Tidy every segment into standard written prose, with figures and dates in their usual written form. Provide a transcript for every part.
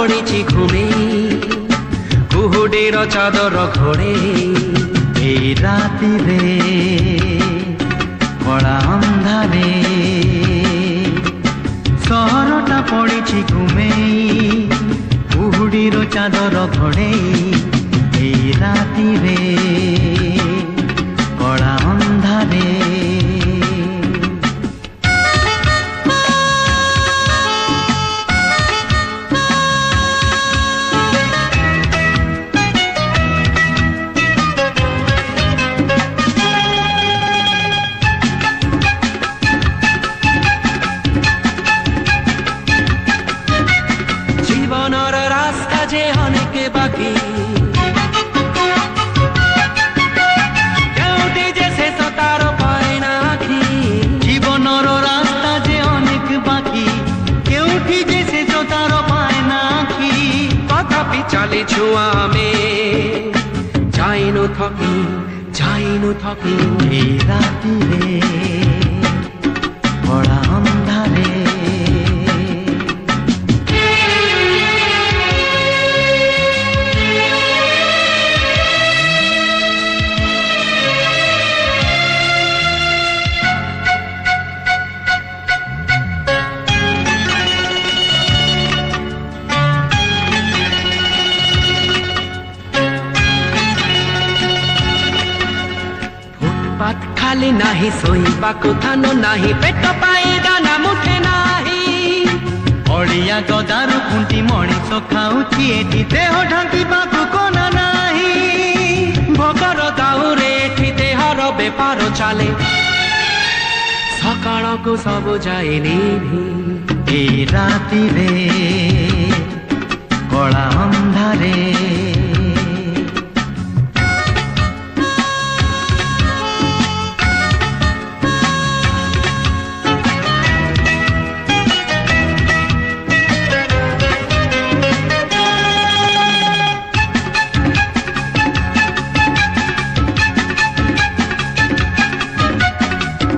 ପଡ଼ିଛି ଘୁମେଇ କୁହୁଡ଼ିର ଚାଦର ଘୋଡ଼େଇ এই রাতিরে কড়া ଅନ୍ଧାରେ ସହରଟା ପଡ଼ିଛି ଘୁମେଇ କୁହୁଡ଼ିର ଚାଦର ଘୋଡ଼େଇ এই ରାତିରେ କଳା ଅନ୍ଧାରେ জীবনের রাস্তা যে অনেক বাকি কেউটি যে শেষ তার পায় না আখি জীবনের রাস্তা যে অনেক বাকি কেউটি যে শেষ তার পায় না আখি তথাপি চালিছু আমি যাইনু থকি এই রাতিরে কড়া ଅନ୍ଧାରେ ফুটপাত খালি নাহি ଶୋଇବାକୁ ଥାନ ନାହିଁ ପେଟ ପାଇଁ ଦାନା ମୁଠେ ନାହିଁ ଅଳିଆ ଗଦାରୁ ଖୁଣ୍ଟି ମଣିଷ ଖାଉଛି ଏଠି ଦେହ ଢାଙ୍କିବାକୁ କୋନା ନାହିଁ ଭୋଗର ଦାଉରେ ଏଠି ଦେହର ବେପାର ଚାଲେ ସକାଳକୁ ସବୁ ଯାଏ ନିଭି এই ରାତିରେ କଳା ଅନ୍ଧାରେ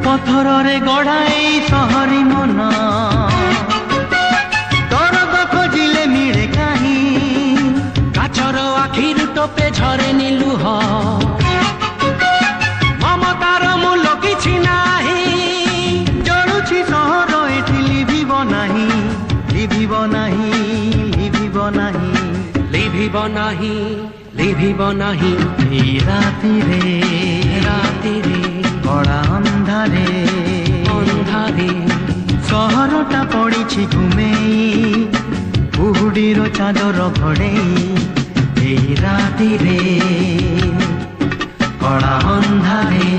ପଥରରେ ଗଢ଼ା ଏଇ ସହରୀ ମନ ଦରଦ ଖୋଜିଲେ ମିଳେ କାହିଁ କାଚର ଆଖିରୁ ଟୋପେ ଝରେନି ଲୁହ ମମତାର ମୂଲ କିଛି ନାହିଁ ଜଳୁଛି ସହର ଏଠି ଲିଭିବ ନାହିଁ ଲିଭିବ ନାହିଁ ଲିଭିବ ନାହିଁ ଲିଭିବ ନାହିଁ এই ରାତିରେ କଳା ଅନ୍ଧାରେ ସହରଟା ପଡ଼ିଛି ଘୁମେଇ କୁହୁଡ଼ିର ଚାଦର ଘୋଡ଼େଇ এই ରାତିରେ କଳା ଅନ୍ଧାରେ